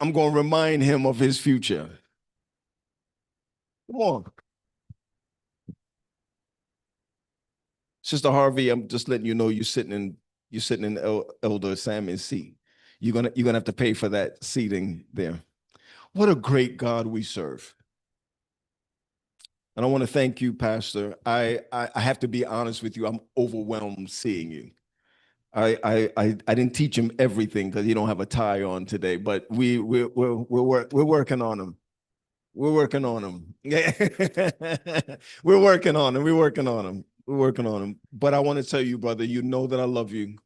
I'm going to remind him of his future. Come on. Sister Harvey, I'm just letting you know you're sitting in Elder Salmon's seat. You're gonna have to pay for that seating there. What a great God we serve. And I want to thank you, Pastor. I have to be honest with you. I'm overwhelmed seeing you. I didn't teach him everything because he don't have a tie on today, but we're working on him. We're working on him. Yeah. We're working on him. We're working on him. We're working on him. But I want to tell you, brother, you know that I love you.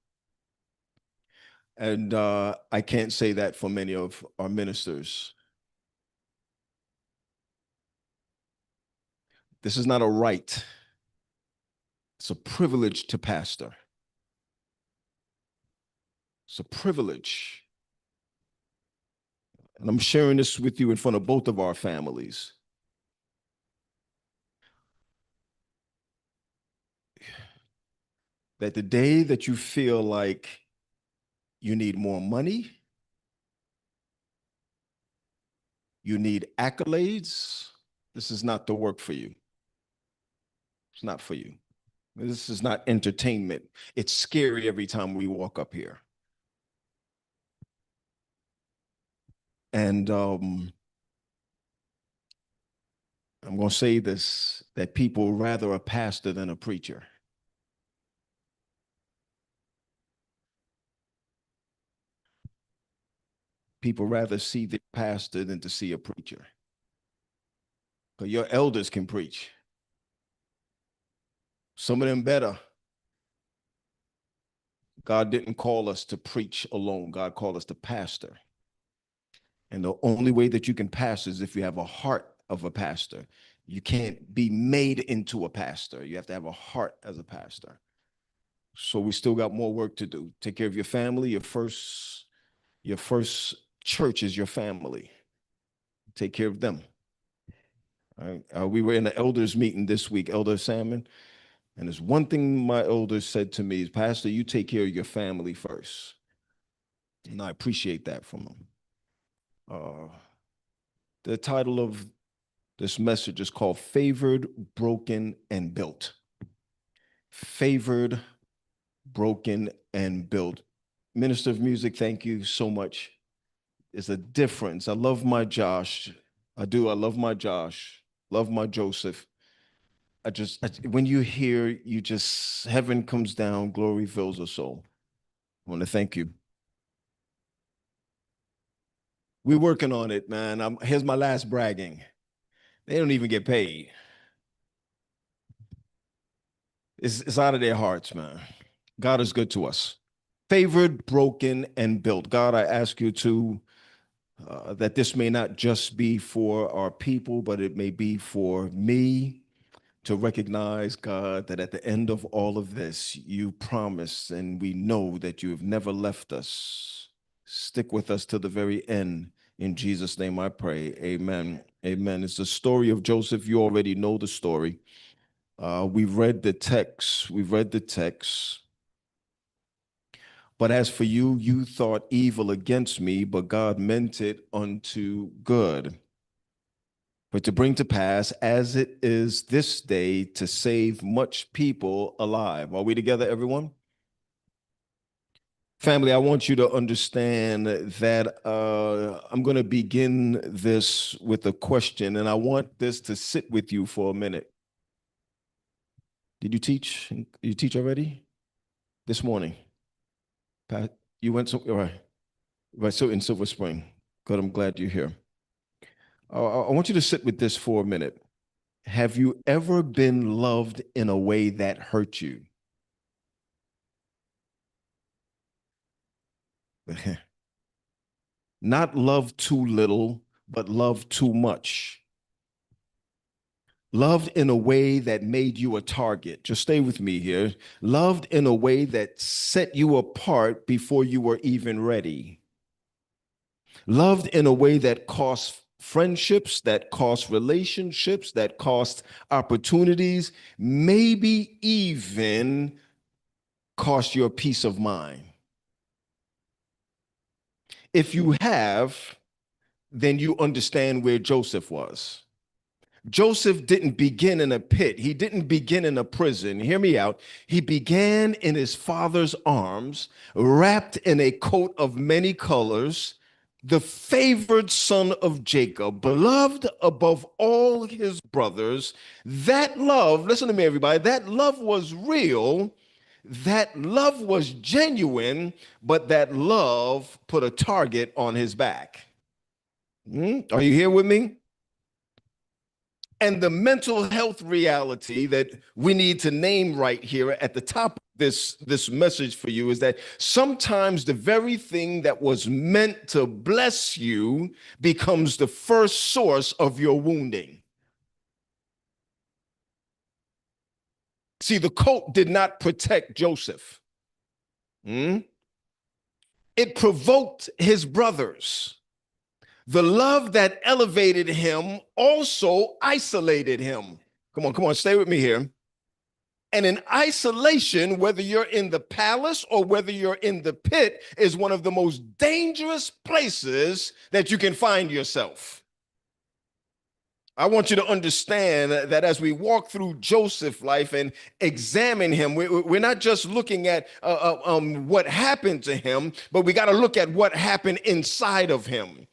And I can't say that for many of our ministers. This is not a right. It's a privilege to pastor. It's a privilege. And I'm sharing this with you in front of both of our families. That the day that you feel like you need more money, you need accolades, this is not the work for you. It's not for you. This is not entertainment. It's scary every time we walk up here. And I'm going to say this, that people rather a pastor than a preacher. People rather see the pastor than to see a preacher. Because your elders can preach. Some of them better. God didn't call us to preach alone. God called us to pastor. And the only way that you can pastor is if you have a heart of a pastor. You can't be made into a pastor. You have to have a heart as a pastor. So we still got more work to do. Take care of your family. Your first church is your family. Take care of them. All right. We were in an elders meeting this week, Elder Salmon, and there's one thing my elders said to me is, Pastor, you take care of your family first. And I appreciate that from them. The title of this message is called Favored, Broken, and Built. Favored, broken, and built. Minister of Music, thank you so much. There's a difference. I love my Josh. I do. I love my Josh. Love my Joseph. When you hear, heaven comes down, glory fills the soul. I want to thank you. We're working on it, man. Here's my last bragging. They don't even get paid. It's out of their hearts, man. God is good to us. Favored, broken, and built. God, I ask you to, that this may not just be for our people, but it may be for me to recognize, God, that at the end of all of this, you promised, and we know that you have never left us. Stick with us to the very end. In Jesus' name I pray. Amen. Amen. It's the story of Joseph. You already know the story. We've read the text. We've read the text. But as for you, you thought evil against me, but God meant it unto good, but to bring to pass as it is this day to save much people alive. Are we together, everyone? Family, I want you to understand that I'm going to begin this with a question, and I want this to sit with you for a minute. Did you teach? You teach already? This morning? Pat, you went so, all right. Right, so in Silver Spring. Good, I'm glad you're here. I want you to sit with this for a minute. Have you ever been loved in a way that hurt you? Not loved too little, but loved too much. Loved in a way that made you a target. Just stay with me here. Loved in a way that set you apart before you were even ready. Loved in a way that cost friendships, that cost relationships, that cost opportunities, maybe even cost your peace of mind. If you have, then you understand where Joseph was. Joseph didn't begin in a pit. He didn't begin in a prison. Hear me out. He began in his father's arms, wrapped in a coat of many colors, the favored son of Jacob, beloved above all his brothers. That love, listen to me, everybody, that love was real. That love was genuine, but that love put a target on his back. Are you here with me? And the mental health reality that we need to name right here at the top of this message for you is that sometimes the very thing that was meant to bless you becomes the first source of your wounding. See, the coat did not protect Joseph. It provoked his brothers. The love that elevated him also isolated him. Come on, stay with me here. And in isolation, whether you're in the palace or whether you're in the pit, is one of the most dangerous places that you can find yourself. I want you to understand that as we walk through Joseph's life and examine him, we're not just looking at what happened to him, but we got to look at what happened inside of him.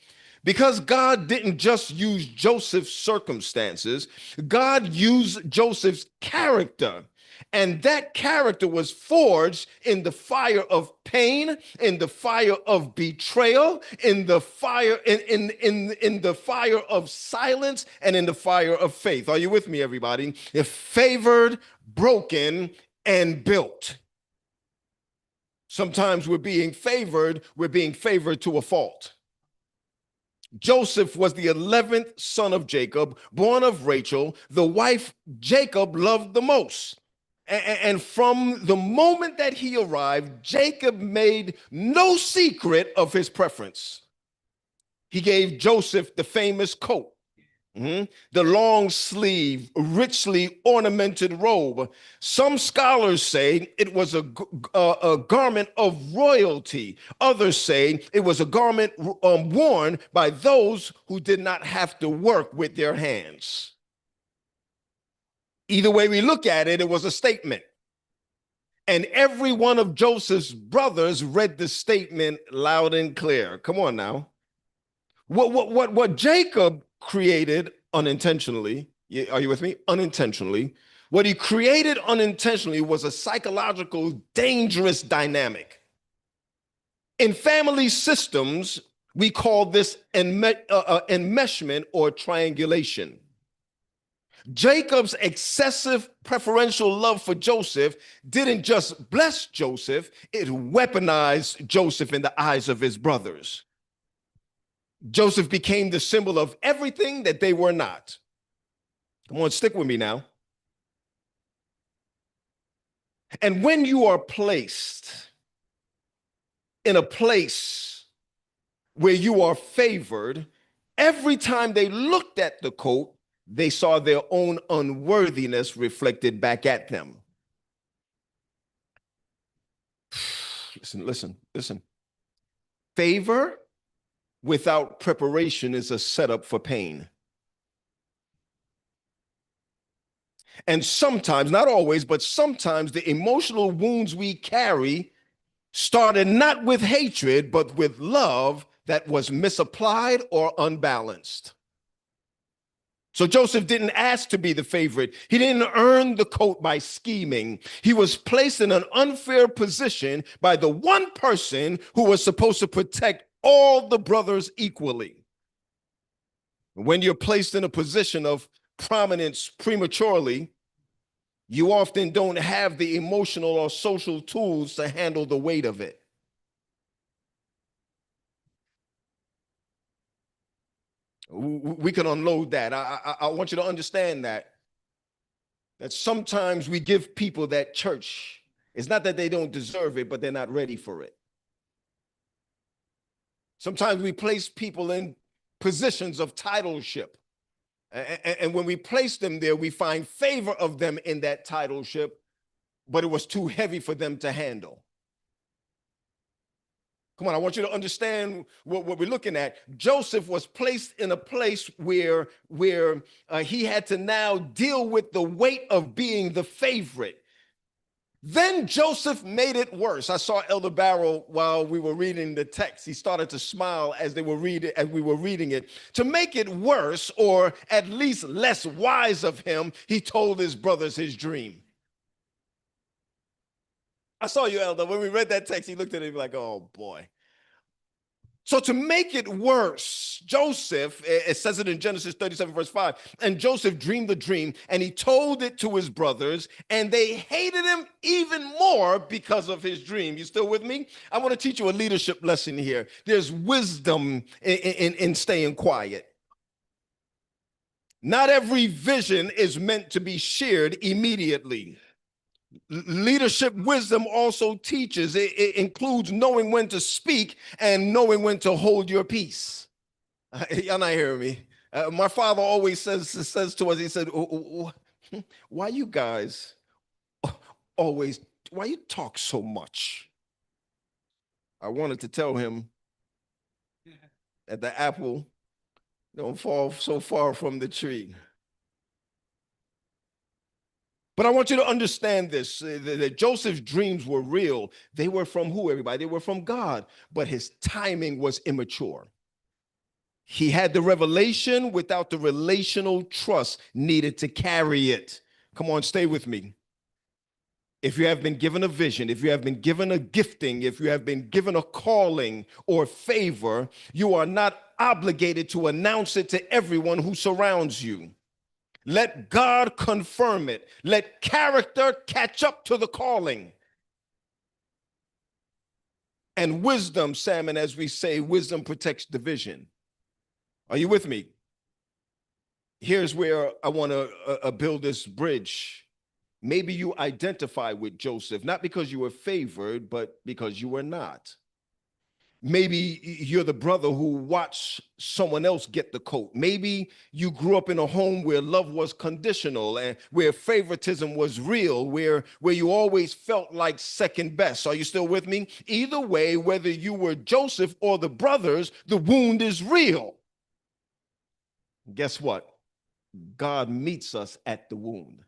Because God didn't just use Joseph's circumstances, God used Joseph's character. And that character was forged in the fire of pain, in the fire of betrayal, in the fire, in the fire of silence, and in the fire of faith. Are you with me, everybody? If favored, broken, and built. Sometimes we're being favored to a fault. Joseph was the 11th son of Jacob, born of Rachel, the wife Jacob loved the most. And from the moment that he arrived, Jacob made no secret of his preference. He gave Joseph the famous coat, the long sleeve, richly ornamented robe. Some scholars say it was a garment of royalty. Others say it was a garment worn by those who did not have to work with their hands. Either way we look at it, it was a statement. And every one of Joseph's brothers read the statement loud and clear. Come on now. What Jacob created unintentionally, are you with me? Unintentionally. What he created unintentionally was a psychological, dangerous dynamic. In family systems, we call this enmeshment or triangulation. Jacob's excessive preferential love for Joseph didn't just bless Joseph, it weaponized Joseph in the eyes of his brothers. Joseph became the symbol of everything that they were not. Come on, stick with me now. And when you are placed in a place where you are favored, every time they looked at the coat, they saw their own unworthiness reflected back at them. Listen. Favor without preparation is a setup for pain. And sometimes, not always, but sometimes the emotional wounds we carry started not with hatred, but with love that was misapplied or unbalanced. So Joseph didn't ask to be the favorite. He didn't earn the coat by scheming. He was placed in an unfair position by the one person who was supposed to protect all the brothers equally. When you're placed in a position of prominence prematurely, you often don't have the emotional or social tools to handle the weight of it. We can unload that. I want you to understand that sometimes we give people that church. It's not that they don't deserve it, but they're not ready for it. Sometimes we place people in positions of titleship. And when we place them there, we find favor of them in that titleship, but it was too heavy for them to handle. Come on, I want you to understand what we're looking at. Joseph was placed in a place where he had to now deal with the weight of being the favorite. Then Joseph made it worse. I saw Elder Barrow while we were reading the text. He started to smile as we were reading it. To make it worse, or at least less wise of him, he told his brothers his dream. I saw you, Elder. When we read that text, he looked at it like, oh boy. So to make it worse, Joseph, it says it in Genesis 37, verse 5, and Joseph dreamed the dream, and he told it to his brothers, and they hated him even more because of his dream. You still with me? I want to teach you a leadership lesson here. There's wisdom in staying quiet. Not every vision is meant to be shared immediately. Leadership wisdom also teaches, it includes knowing when to speak and knowing when to hold your peace. Y'all not hearing me? My father always says to us, he said, why you guys always, why you talk so much? I wanted to tell him that the apple don't fall so far from the tree. But I want you to understand this, that Joseph's dreams were real. They were from who, everybody? They were from God, but his timing was immature. He had the revelation without the relational trust needed to carry it. Come on, stay with me. If you have been given a vision, if you have been given a gifting, if you have been given a calling or favor, you are not obligated to announce it to everyone who surrounds you. Let God confirm it. Let character catch up to the calling. And wisdom, Salmon, as we say, wisdom protects division. Are you with me? Here's where I want to build this bridge. Maybe you identify with Joseph, not because you were favored, but because you were not. Maybe you're the brother who watched someone else get the coat. Maybe you grew up in a home where love was conditional and where favoritism was real, where you always felt like second best. Are you still with me? Either way, whether you were Joseph or the brothers, the wound is real. Guess what? God meets us at the wound.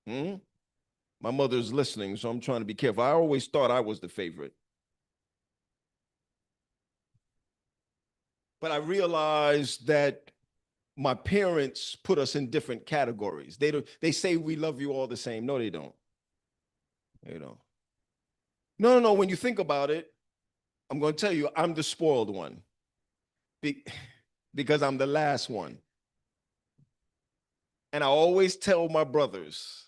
My mother's listening, so I'm trying to be careful. I always thought I was the favorite. But I realized that my parents put us in different categories. They say we love you all the same. No, they don't. They don't. No. When you think about it, I'm going to tell you, I'm the spoiled one because I'm the last one. And I always tell my brothers,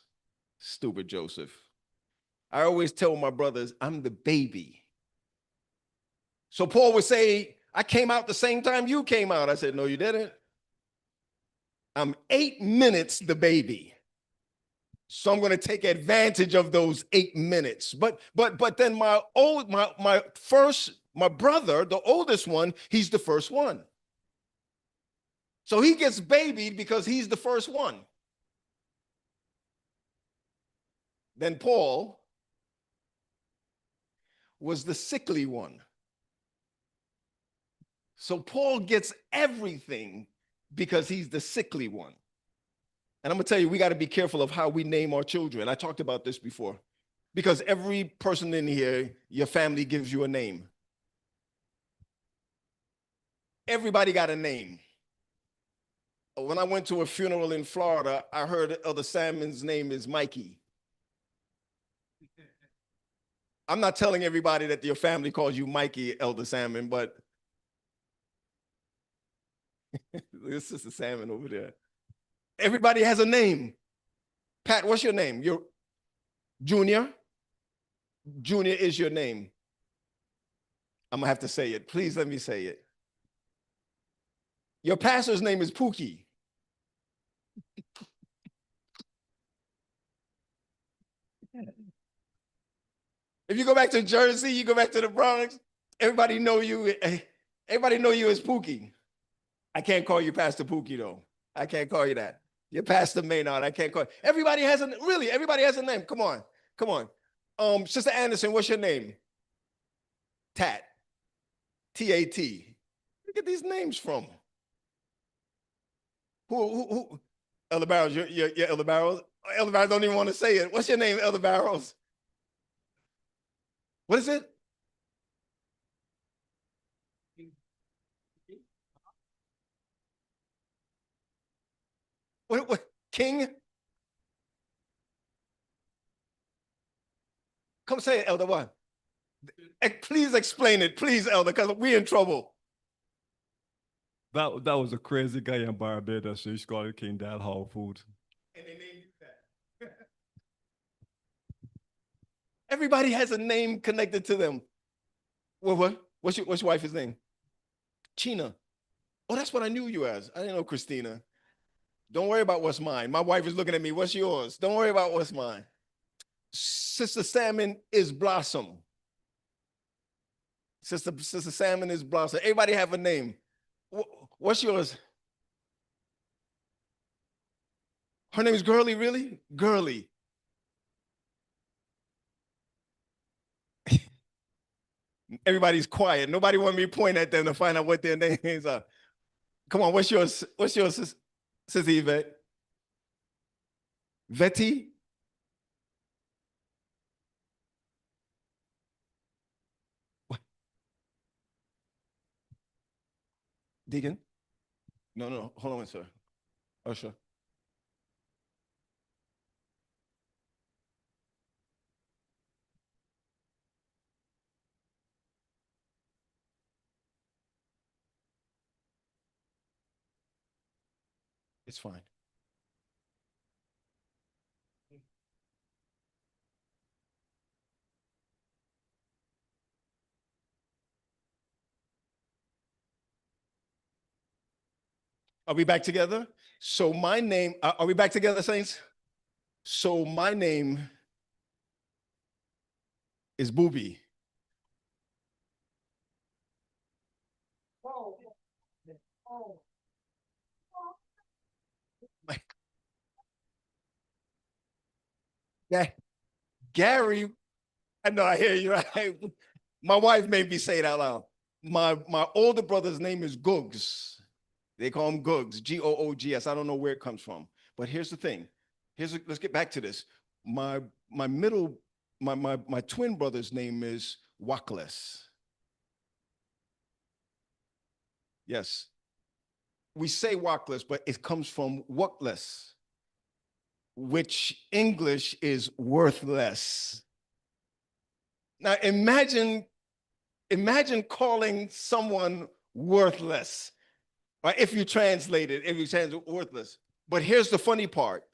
stupid Joseph, I always tell my brothers, I'm the baby. So Paul would say, I came out the same time you came out. I said, no, you didn't. I'm 8 minutes the baby. So I'm going to take advantage of those 8 minutes. But then my brother, the oldest one, he's the first one. So he gets babied because he's the first one. Then Paul was the sickly one. So Paul gets everything because he's the sickly one. And I'm going to tell you, we got to be careful of how we name our children. I talked about this before. Because every person in here, your family gives you a name. Everybody got a name. When I went to a funeral in Florida, I heard Elder Salmon's name is Mikey. I'm not telling everybody that your family calls you Mikey, Elder Salmon, but this is the Salmon over there. Everybody has a name. Pat, what's your name? You're Junior? Junior is your name. I'm going to have to say it. Please let me say it. Your pastor's name is Pookie. If you go back to Jersey, you go back to the Bronx, everybody know you as Pookie. I can't call you Pastor Pookie, though. I can't call you that. You're Pastor Maynard. I can't call you. Everybody has a name. Come on. Sister Anderson, what's your name? Tat. T-A-T. Where you get these names from? Who? Elder Barrows, you're Elder Barrows. Elder Barrows don't even want to say it. What's your name, Elder Barrows? What is it? What? King? Come say it, Elder. What? Please explain it, please, Elder, because we're in trouble. That was a crazy guy in Barbados. So he's called King Dal Hall Food. And they named you that. Everybody has a name connected to them. What? What's your wife's name? China. Oh, that's what I knew you as. I didn't know Christina. Don't worry about what's mine. My wife is looking at me. What's yours? Don't worry about what's mine. Sister Salmon is Blossom. Sister Salmon is Blossom. Everybody have a name. What's yours? Her name is Girly, really? Girly. Everybody's quiet. Nobody want me to point at them to find out what their names are. Come on, what's yours? What's yours, Sister Yvette? Vetty? What? Deacon? No. Hold on, sir. Usher. It's fine. Are we back together? So my name, are we back together, saints? So my name is Booby. Yeah, Gary, I know, I hear you. Right? My wife made me say it out loud. My older brother's name is Googs. They call him Googs, G-O-O-G-S. I don't know where it comes from. But here's the thing. Let's get back to this. My twin brother's name is Wakless. Yes. We say Wakless, but it comes from Wakless, which English is worthless. Now imagine calling someone worthless, right? If you translate worthless. But here's the funny part.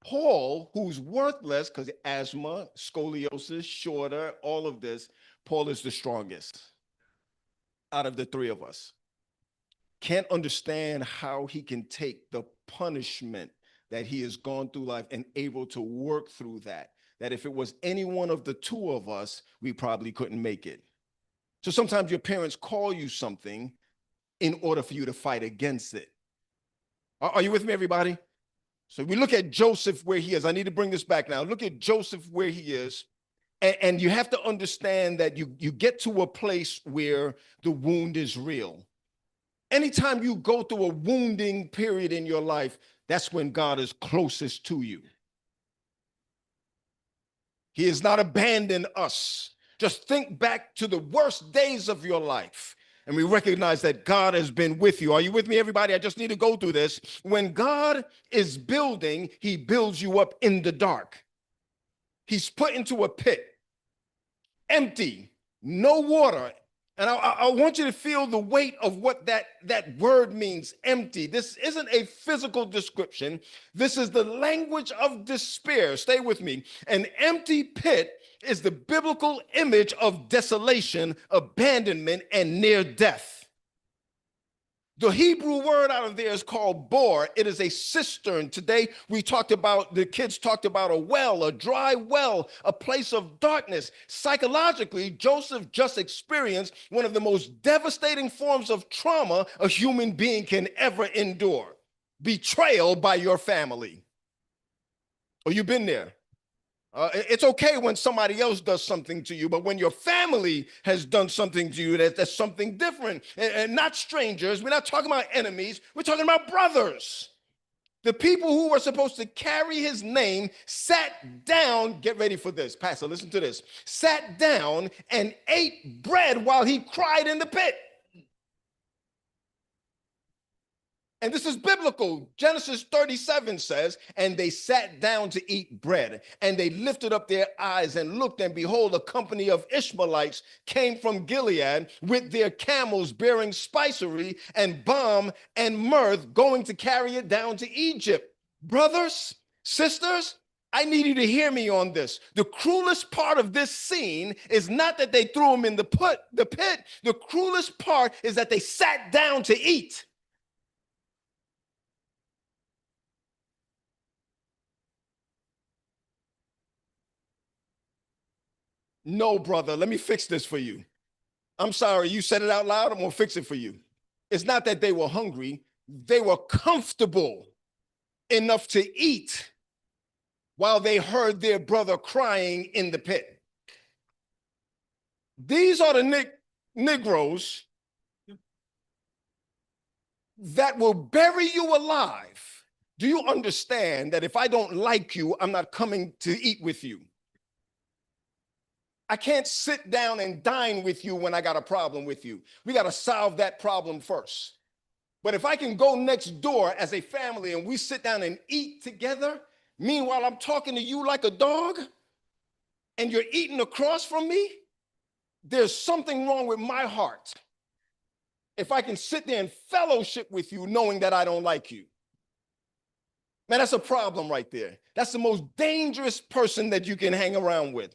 Paul, who's worthless, because asthma, scoliosis, shorter, all of this, Paul is the strongest out of the three of us. Can't understand how he can take the punishment that he has gone through life and able to work through that if it was any one of the two of us, we probably couldn't make it. So sometimes your parents call you something in order for you to fight against it. Are you with me, everybody? So we look at Joseph where he is. I need to bring this back now. Look at Joseph where he is. And you have to understand that you get to a place where the wound is real. Anytime you go through a wounding period in your life, that's when God is closest to you. He has not abandoned us. Just think back to the worst days of your life, and we recognize that God has been with you. Are you with me, everybody? I just need to go through this. When God is building, he builds you up in the dark. He's put into a pit, empty, no water. And I want you to feel the weight of what that word means, empty. This isn't a physical description. This is the language of despair. Stay with me. An empty pit is the biblical image of desolation, abandonment, and near death. The Hebrew word out of there is called bor. It is a cistern. Today, the kids talked about a well, a dry well, a place of darkness. Psychologically, Joseph just experienced one of the most devastating forms of trauma a human being can ever endure: betrayal by your family. Oh, you've been there. It's okay when somebody else does something to you, but when your family has done something to you, that's something different. And not strangers. We're not talking about enemies. We're talking about brothers. The people who were supposed to carry his name sat down, get ready for this, Pastor, listen to this, sat down and ate bread while he cried in the pit. And this is biblical. Genesis 37 says, and they sat down to eat bread, and they lifted up their eyes and looked, and behold, a company of Ishmaelites came from Gilead with their camels bearing spicery and balm and myrrh, going to carry it down to Egypt. Brothers, sisters, I need you to hear me on this. The cruelest part of this scene is not that they threw him in the pit. The cruelest part is that they sat down to eat. No, brother, let me fix this for you. I'm sorry, you said it out loud, I'm gonna fix it for you. It's not that they were hungry, they were comfortable enough to eat while they heard their brother crying in the pit. These are the Negroes that will bury you alive. Do you understand that if I don't like you, I'm not coming to eat with you? I can't sit down and dine with you when I got a problem with you. We got to solve that problem first. But if I can go next door as a family and we sit down and eat together, meanwhile I'm talking to you like a dog and you're eating across from me, there's something wrong with my heart. If I can sit there and fellowship with you knowing that I don't like you. Man, that's a problem right there. That's the most dangerous person that you can hang around with.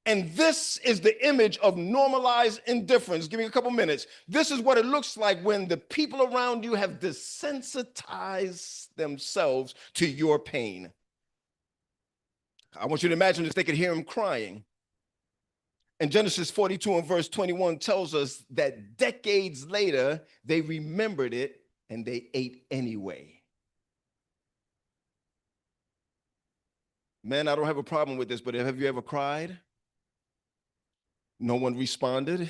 And this is the image of normalized indifference. Give me a couple minutes. This is what it looks like when the people around you have desensitized themselves to your pain. I want you to imagine if they could hear him crying. And Genesis 42 and verse 21 tells us that decades later, they remembered it and they ate anyway. Man, I don't have a problem with this, but have you ever cried? No one responded.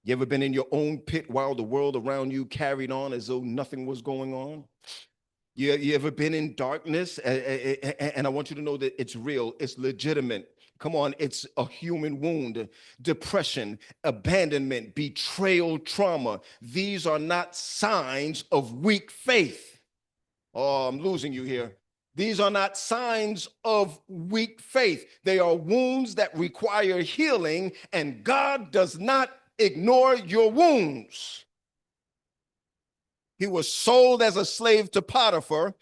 You ever been in your own pit while the world around you carried on as though nothing was going on? You ever been in darkness? And I want you to know that it's real, it's legitimate. Come on, it's a human wound, depression, abandonment, betrayal, trauma. These are not signs of weak faith. Oh, I'm losing you here. These are not signs of weak faith. They are wounds that require healing, and God does not ignore your wounds. He was sold as a slave to Potiphar,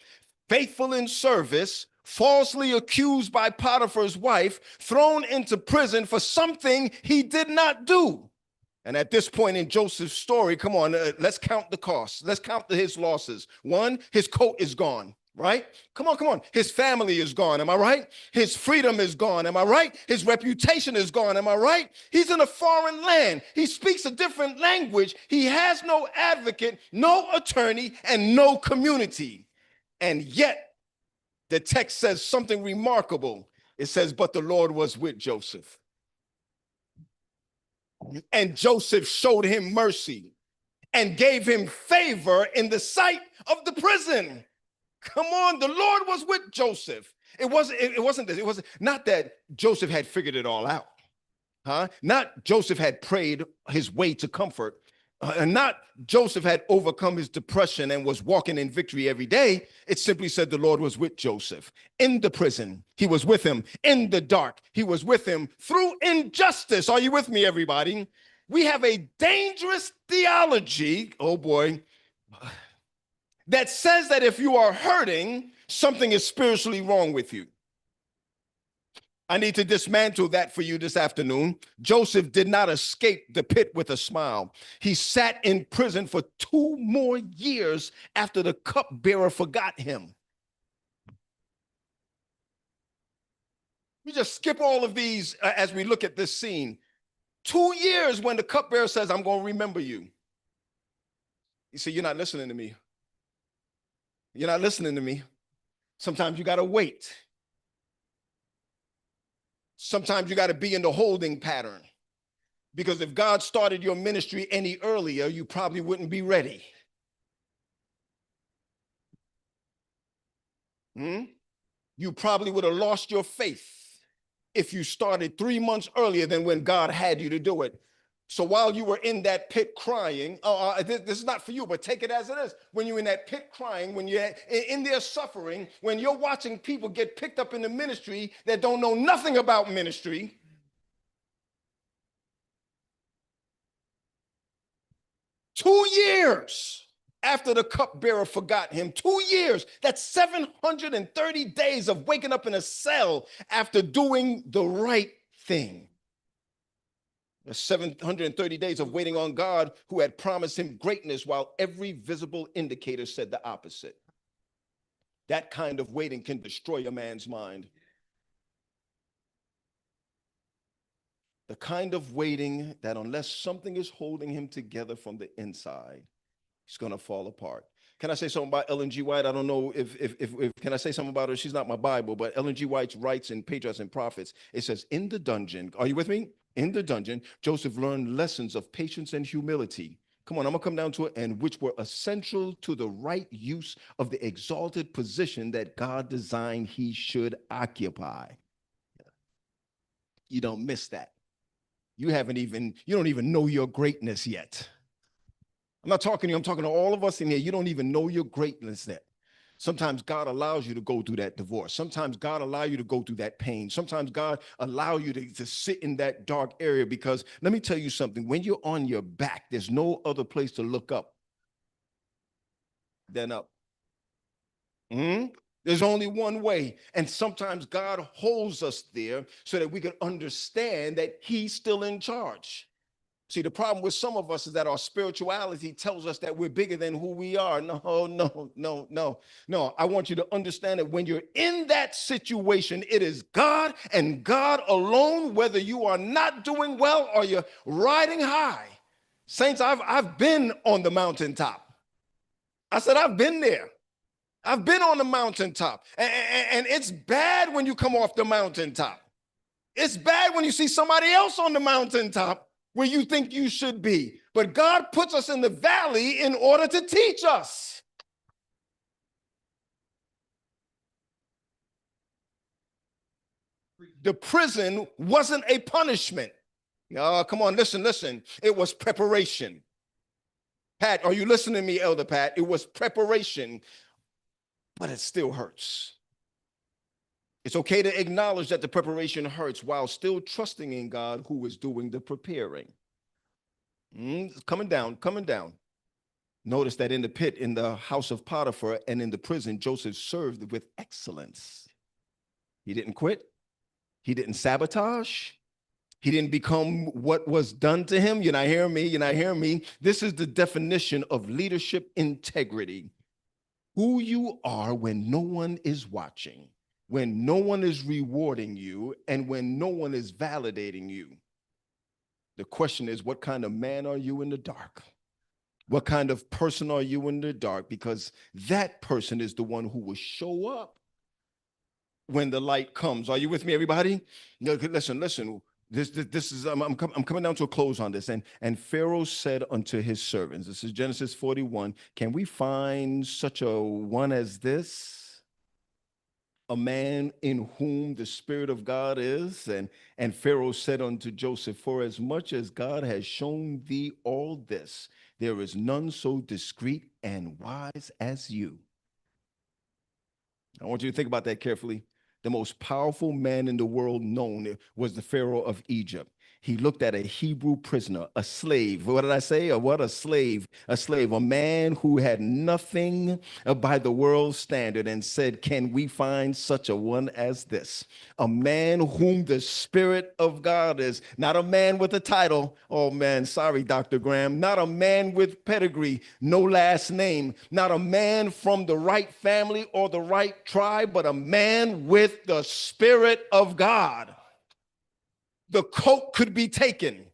faithful in service, falsely accused by Potiphar's wife, thrown into prison for something he did not do. And at this point in Joseph's story, come on, let's count the costs. Let's count his losses. One, his coat is gone. Right? Come on. His family is gone. Am I right? His freedom is gone. Am I right? His reputation is gone. Am I right? He's in a foreign land. He speaks a different language. He has no advocate, no attorney, and no community. And yet, the text says something remarkable. It says, but the Lord was with Joseph. And Joseph showed him mercy and gave him favor in the sight of the prison. Come on, the Lord was with Joseph. It wasn't this. It wasn't not that Joseph had figured it all out. Not Joseph had prayed his way to comfort. And not Joseph had overcome his depression and was walking in victory every day. It simply said the Lord was with Joseph. In the prison, he was with him. In the dark, he was with him. Through injustice, are you with me, everybody? We have a dangerous theology, oh boy, that says that if you are hurting, something is spiritually wrong with you. I need to dismantle that for you this afternoon. Joseph did not escape the pit with a smile. He sat in prison for 2 more years after the cupbearer forgot him. We just skip all of these as we look at this scene. 2 years when the cupbearer says, I'm going to remember you. You see, you're not listening to me. You're not listening to me. Sometimes you got to wait. Sometimes you got to be in the holding pattern, because if God started your ministry any earlier, you probably wouldn't be ready. You probably would have lost your faith if you started 3 months earlier than when God had you to do it. So while you were in that pit crying, this is not for you, but take it as it is. When you're in that pit crying, when you're in there suffering, when you're watching people get picked up in the ministry that don't know nothing about ministry, 2 years after the cupbearer forgot him, 2 years, that's 730 days of waking up in a cell after doing the right thing. 730 days of waiting on God, who had promised him greatness while every visible indicator said the opposite. That kind of waiting can destroy a man's mind. The kind of waiting that unless something is holding him together from the inside, he's going to fall apart. Can I say something about Ellen G. White? I don't know if can I say something about her? She's not my Bible, but Ellen G. White writes in Patriarchs and Prophets, it says, in the dungeon, are you with me? In the dungeon, Joseph learned lessons of patience and humility. Come on, I'm going to come down to it, and which were essential to the right use of the exalted position that God designed he should occupy. You don't miss that. You don't even know your greatness yet. I'm not talking to you, I'm talking to all of us in here. You don't even know your greatness yet. Sometimes God allows you to go through that divorce. Sometimes God allows you to go through that pain. Sometimes God allows you to sit in that dark area, because let me tell you something. When you're on your back, there's no other place to look up than up. There's only one way. And sometimes God holds us there so that we can understand that he's still in charge. See, the problem with some of us is that our spirituality tells us that we're bigger than who we are. No. I want you to understand that when you're in that situation, it is God and God alone, whether you are not doing well or you're riding high. Saints, I've been on the mountaintop. I said, I've been there. I've been on the mountaintop. And it's bad when you come off the mountaintop. It's bad when you see somebody else on the mountaintop where you think you should be. But God puts us in the valley in order to teach us. The prison wasn't a punishment. Come on, listen. It was preparation. Pat, are you listening to me, Elder Pat? It was preparation, but it still hurts. It's okay to acknowledge that the preparation hurts while still trusting in God, who is doing the preparing. Coming down. Notice that in the pit, in the house of Potiphar, and in the prison, Joseph served with excellence. He didn't quit. He didn't sabotage. He didn't become what was done to him. You're not hearing me. This is the definition of leadership integrity. Who you are when no one is watching, when no one is rewarding you, and when no one is validating you. The question is, what kind of man are you in the dark? What kind of person are you in the dark? Because that person is the one who will show up when the light comes. Are you with me, everybody? Listen. This is I'm coming down to a close on this. And Pharaoh said unto his servants, this is Genesis 41, can we find such a one as this? A man in whom the Spirit of God is. And Pharaoh said unto Joseph, for as much as God has shown thee all this, there is none so discreet and wise as you. I want you to think about that carefully. The most powerful man in the world known was the Pharaoh of Egypt. He looked at a Hebrew prisoner, a slave. What did I say? A slave, a man who had nothing by the world's standard, and said, can we find such a one as this? A man whom the Spirit of God is, not a man with a title. Oh man, sorry, Dr. Graham. Not a man with pedigree, no last name. Not a man from the right family or the right tribe, but a man with the Spirit of God. The coat could be taken.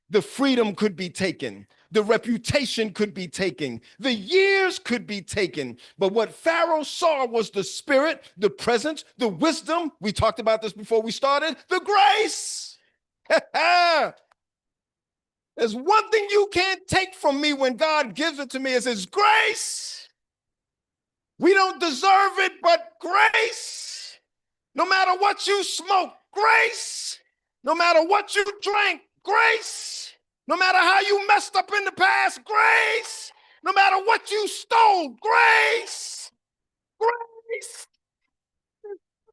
The freedom could be taken. The reputation could be taken. The years could be taken. But what Pharaoh saw was the spirit, the presence, the wisdom. We talked about this before we started. The grace. There's one thing you can't take from me when God gives it to me is his grace. We don't deserve it, but grace. No matter what you smoke, grace. No matter what you drank, grace. No matter how you messed up in the past, grace. No matter what you stole, grace. Grace.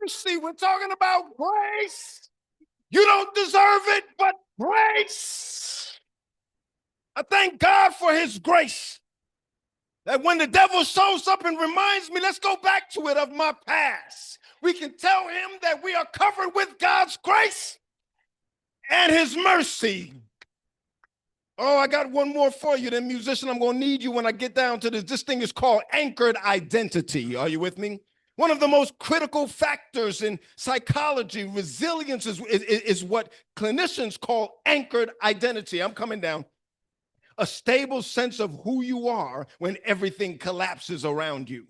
See, we're talking about grace. You don't deserve it, but grace. I thank God for his grace. That when the devil shows up and reminds me, let's go back to it, of my past, we can tell him that we are covered with God's grace and his mercy. Oh, I got one more for you. Then, musician, I'm going to need you when I get down to this. This thing is called anchored identity. Are you with me? One of the most critical factors in psychology, resilience, is what clinicians call anchored identity. I'm coming down. A stable sense of who you are when everything collapses around you.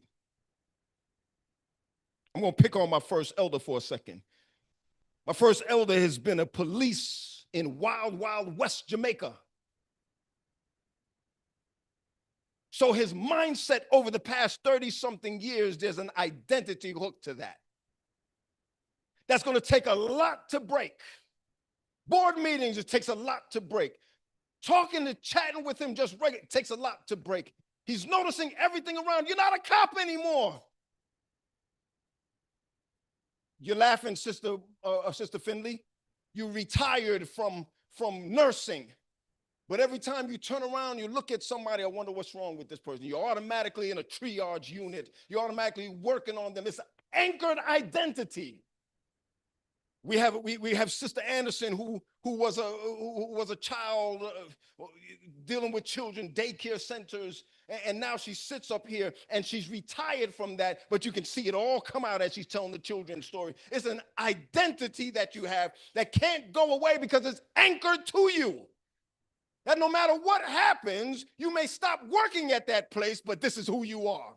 I'm going to pick on my first elder for a second. My first elder has been a police in wild, wild West Jamaica. So his mindset over the past 30-something years, there's an identity hook to that. That's going to take a lot to break. Board meetings, it takes a lot to break. Talking and chatting with him just regular, it takes a lot to break. He's noticing everything around. You're not a cop anymore. You're laughing, Sister Finley. You retired from nursing. But every time you turn around, you look at somebody, I wonder what's wrong with this person. You're automatically in a triage unit. You're automatically working on them. It's anchored identity. We have Sister Anderson who was a child dealing with children, daycare centers, and now she sits up here and she's retired from that, but you can see it all come out as she's telling the children's story. It's an identity that you have that can't go away because it's anchored to you. That no matter what happens, you may stop working at that place, but this is who you are.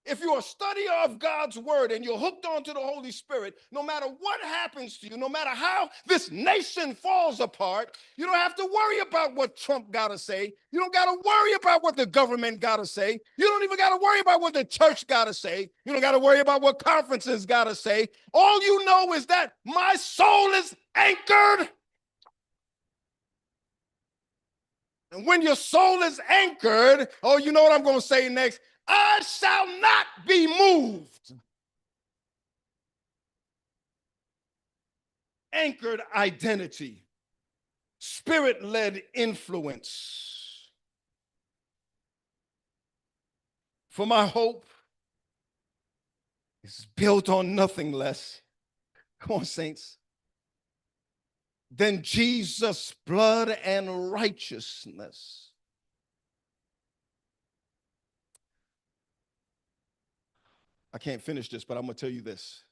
If you're a studier of God's word and you're hooked onto the Holy Spirit, no matter what happens to you, no matter how this nation falls apart, you don't have to worry about what Trump got to say. You don't got to worry about what the government got to say. You don't even got to worry about what the church got to say. You don't got to worry about what conferences got to say. All you know is that my soul is anchored. And when your soul is anchored, oh, you know what I'm going to say next? I shall not be moved. Anchored identity, spirit-led influence. For my hope is built on nothing less, come on, saints, than Jesus' blood and righteousness. I can't finish this, but I'm going to tell you this.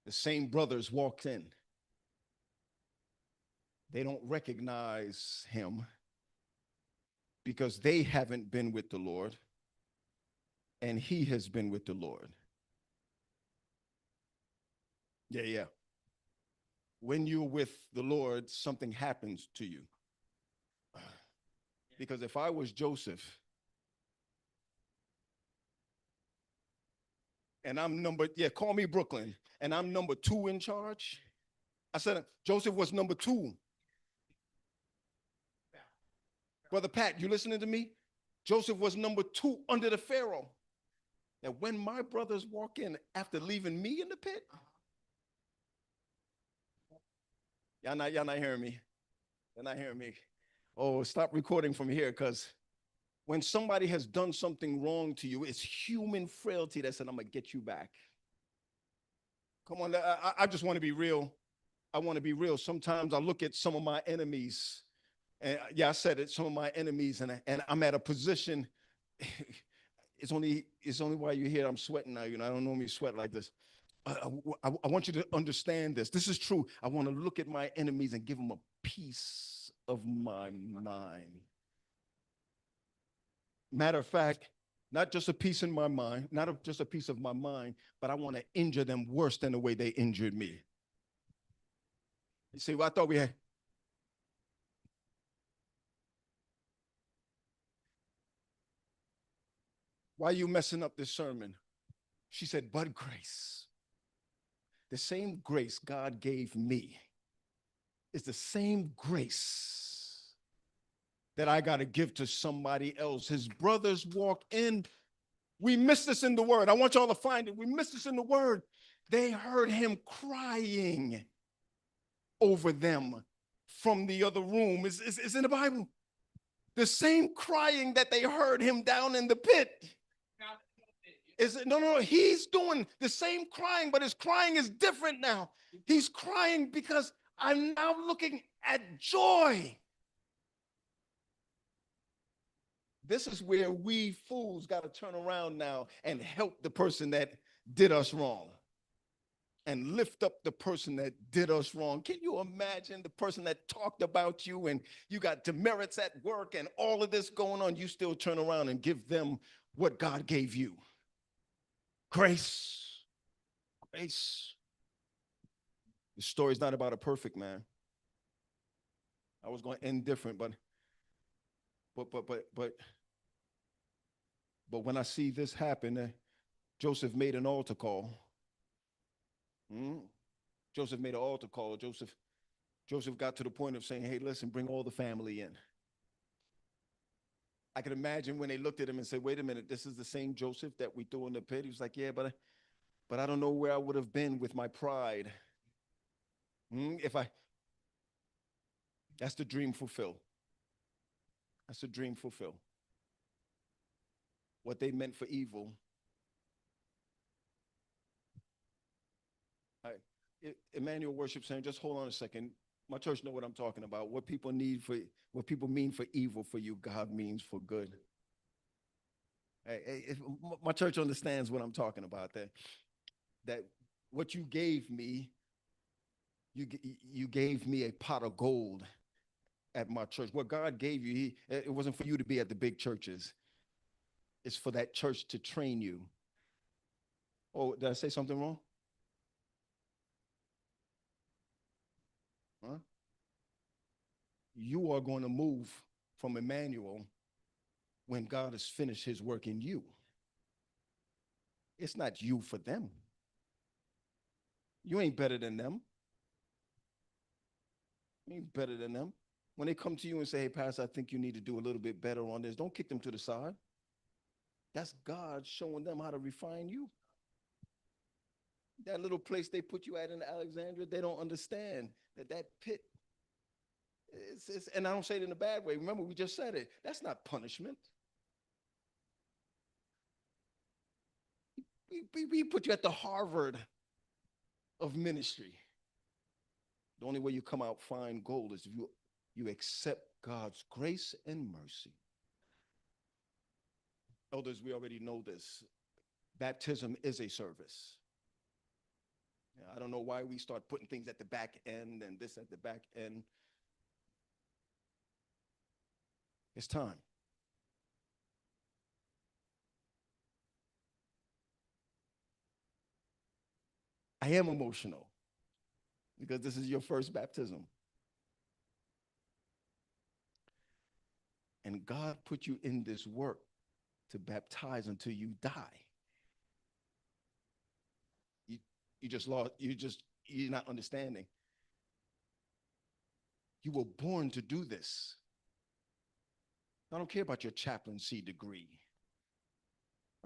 The same brothers walked in. They don't recognize him because they haven't been with the Lord, and he has been with the Lord. Yeah. When you're with the Lord, something happens to you. Because if I was Joseph, and I'm call me Brooklyn, and I'm number 2 in charge. I said, Joseph was number 2. Brother Pat, you listening to me? Joseph was number 2 under the Pharaoh. Now, when my brothers walk in after leaving me in the pit, y'all not hearing me. You're not hearing me. Oh, stop recording from here, because when somebody has done something wrong to you, it's human frailty that said, I'm going to get you back. Come on, I just want to be real. I want to be real. Sometimes I look at some of my enemies, and I said it, some of my enemies, and I'm at a position, it's only why you're here, I'm sweating now. I don't normally sweat like this. I want you to understand this. This is true. I want to look at my enemies and give them a piece of my mind. Matter of fact, not just a piece in my mind, just a piece of my mind, but I want to injure them worse than the way they injured me. You see, well, I thought we had. Why are you messing up this sermon? She said, but grace. The same grace God gave me is the same grace that I got to give to somebody else. His brothers walked in. We missed this in the word. I want y'all to find it. We missed this in the word. They heard him crying over them from the other room. It's in the Bible. The same crying that they heard him down in the pit. No, he's doing the same crying, but his crying is different now. He's crying because I'm now looking at joy. This is where we fools got to turn around now and help the person that did us wrong and lift up the person that did us wrong. Can you imagine the person that talked about you and you got demerits at work and all of this going on? You still turn around and give them what God gave you. Grace. Grace. The story's not about a perfect man. I was going to end different, but when I see this happen, Joseph made an altar call. Joseph made an altar call. Joseph got to the point of saying, hey, listen, bring all the family in. I can imagine when they looked at him and said, wait a minute, this is the same Joseph that we threw in the pit. He was like, yeah, but I don't know where I would have been with my pride. That's the dream fulfilled. That's the dream fulfilled. What they meant for evil. Emmanuel Worship Center, just hold on a second. My church know what I'm talking about. What people mean for evil for you, God means for good. My church understands what I'm talking about. That what you gave me, you gave me a pot of gold at my church. What God gave you, it wasn't for you to be at the big churches. It's for that church to train you. Oh, did I say something wrong? Huh? You are going to move from Emmanuel when God has finished his work in you. It's not you for them. You ain't better than them. You ain't better than them. When they come to you and say, hey, Pastor, I think you need to do a little bit better on this, don't kick them to the side. That's God showing them how to refine you. That little place they put you at in Alexandria, they don't understand that pit. And I don't say it in a bad way. Remember, we just said it. That's not punishment. We put you at the Harvard of ministry. The only way you come out fine gold is if you accept God's grace and mercy. Elders, we already know this. Baptism is a service. I don't know why we start putting things at the back end and this at the back end. It's time. I am emotional because this is your first baptism. And God put you in this work to baptize until you die. You just lost, you're not understanding. You were born to do this. I don't care about your chaplaincy degree.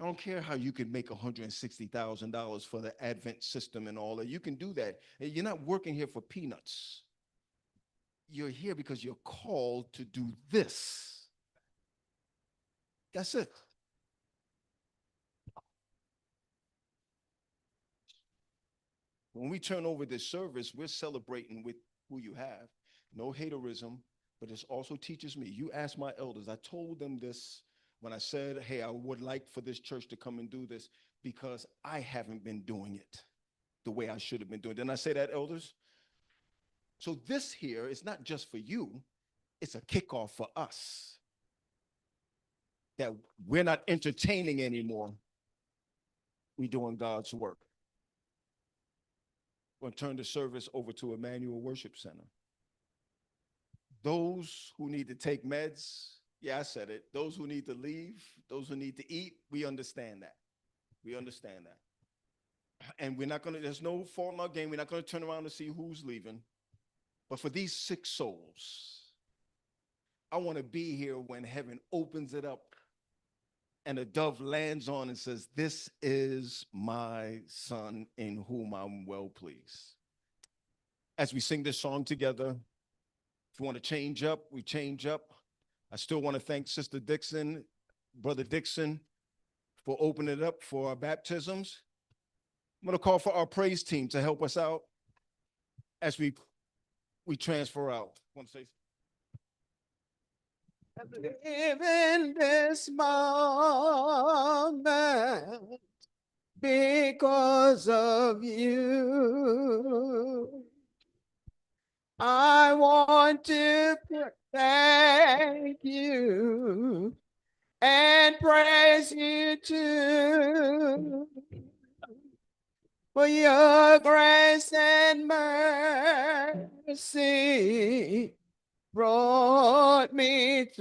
I don't care how you can make $160,000 for the Advent system and all that. You can do that. You're not working here for peanuts. You're here because you're called to do this. That's it. When we turn over this service, we're celebrating with who you have. No haterism, but this also teaches me. You ask my elders. I told them this when I said, hey, I would like for this church to come and do this because I haven't been doing it the way I should have been doing it. Didn't I say that, elders? So this here is not just for you. it's a kickoff for us that we're not entertaining anymore. We're doing God's work. We're going to turn the service over to Emmanuel Worship Center. Those who need to take meds, yeah, I said it. Those who need to leave, those who need to eat, we understand that. We understand that. And we're not going to, there's no fault in our game. We're not going to turn around and see who's leaving. But for these 6 souls, I want to be here when heaven opens it up and a dove lands on and says, "This is my son in whom I'm well pleased." As we sing this song together, if you want to change up, we change up. I still want to thank Sister Dixon, Brother Dixon, for opening it up for our baptisms. I'm going to call for our praise team to help us out as we transfer out. Want to say? Live in this moment because of you. I want to thank you and praise you too for your grace and mercy brought me